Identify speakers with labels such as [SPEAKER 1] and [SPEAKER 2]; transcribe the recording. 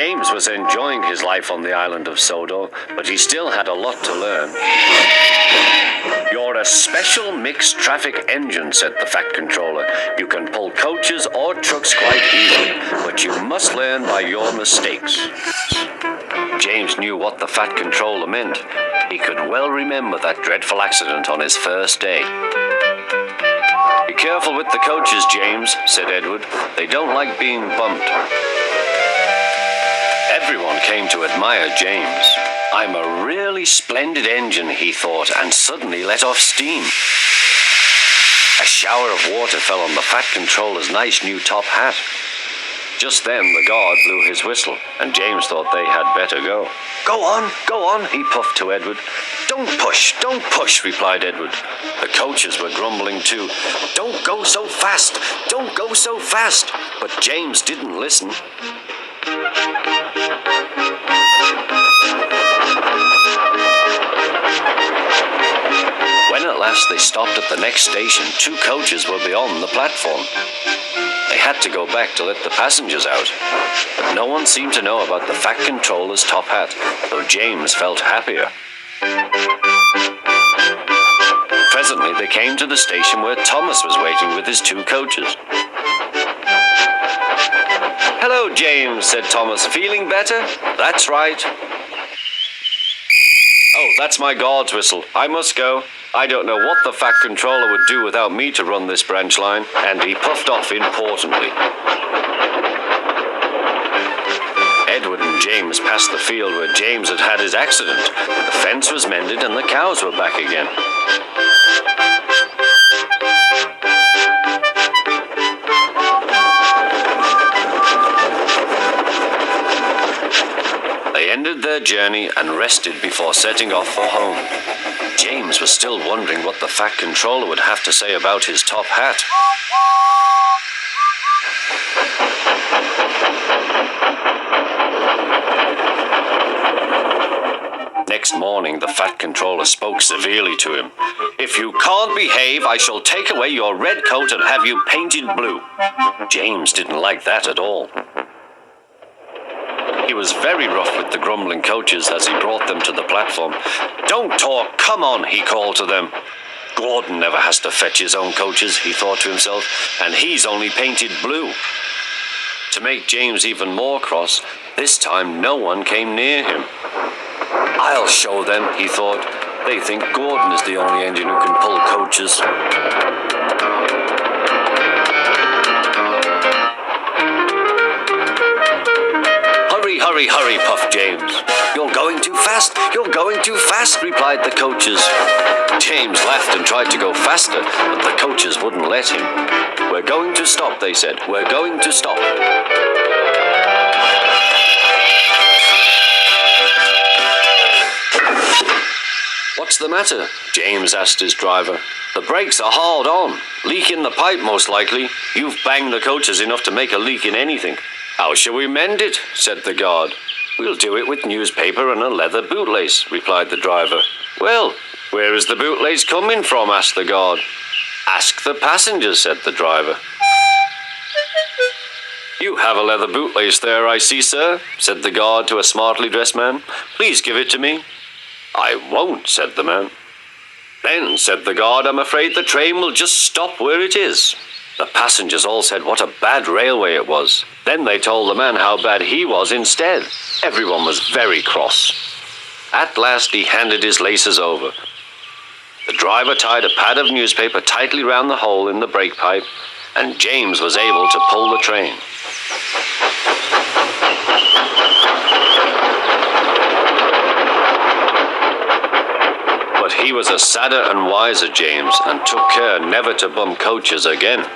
[SPEAKER 1] James was enjoying his life on the island of Sodor, but he still had a lot to learn. You're a special mixed traffic engine, said the Fat Controller. You can pull coaches or trucks quite easily, but you must learn by your mistakes. James knew what the Fat Controller meant. He could well remember that dreadful accident on his first day. Be careful with the coaches, James, said Edward. They don't like being bumped. Everyone came to admire James. I'm a really splendid engine, he thought, and suddenly let off steam. A shower of water fell on the Fat Controller's nice new top hat. Just then the guard blew his whistle, and James thought they had better go. Go on, he puffed to Edward. Don't push, replied Edward. The coaches were grumbling too. Don't go so fast, But James didn't listen. When at last they stopped at the next station, 2 coaches were beyond the platform. They had to go back to let the passengers out. But no one seemed to know about the Fat Controller's top hat, though James felt happier. Presently they came to the station where Thomas was waiting with his 2 coaches. Hello, James, said Thomas. Feeling better? That's right. Oh, that's my guard's whistle. I must go. I don't know what the Fat Controller would do without me to run this branch line, and he puffed off importantly. Edward and James passed the field where James had had his accident. The fence was mended and the cows were back again. They ended their journey and rested before setting off for home. James was still wondering what the Fat Controller would have to say about his top hat. Next morning, the Fat Controller spoke severely to him. If you can't behave, I shall take away your red coat and have you painted blue. James didn't like that at all. He was very rough with the grumbling coaches as he brought them to the platform. Don't talk, come on, he called to them. Gordon never has to fetch his own coaches, he thought to himself, and he's only painted blue. To make James even more cross, this time no one came near him. I'll show them, he thought. They think Gordon is the only engine who can pull coaches. Hurry, puffed James. You're going too fast, replied the coaches. James laughed and tried to go faster, but the coaches wouldn't let him. We're going to stop, they said. We're going to stop. What's the matter? James asked his driver. The brakes are hauled on. Leak in the pipe, most likely. You've banged the coaches enough to make a leak in anything. How shall we mend it? Said the guard. We'll do it with newspaper and a leather bootlace, replied the driver. Well, where is the bootlace coming from? Asked the guard. Ask the passengers, said the driver. You have a leather bootlace there, I see, sir, said the guard to a smartly dressed man. Please give it to me. I won't, said the man. Then, said the guard, I'm afraid the train will just stop where it is. The passengers all said what a bad railway it was. Then they told the man how bad he was instead. Everyone was very cross. At last he handed his laces over. The driver tied a pad of newspaper tightly round the hole in the brake pipe, and James was able to pull the train. But he was a sadder and wiser James, and took care never to bump coaches again.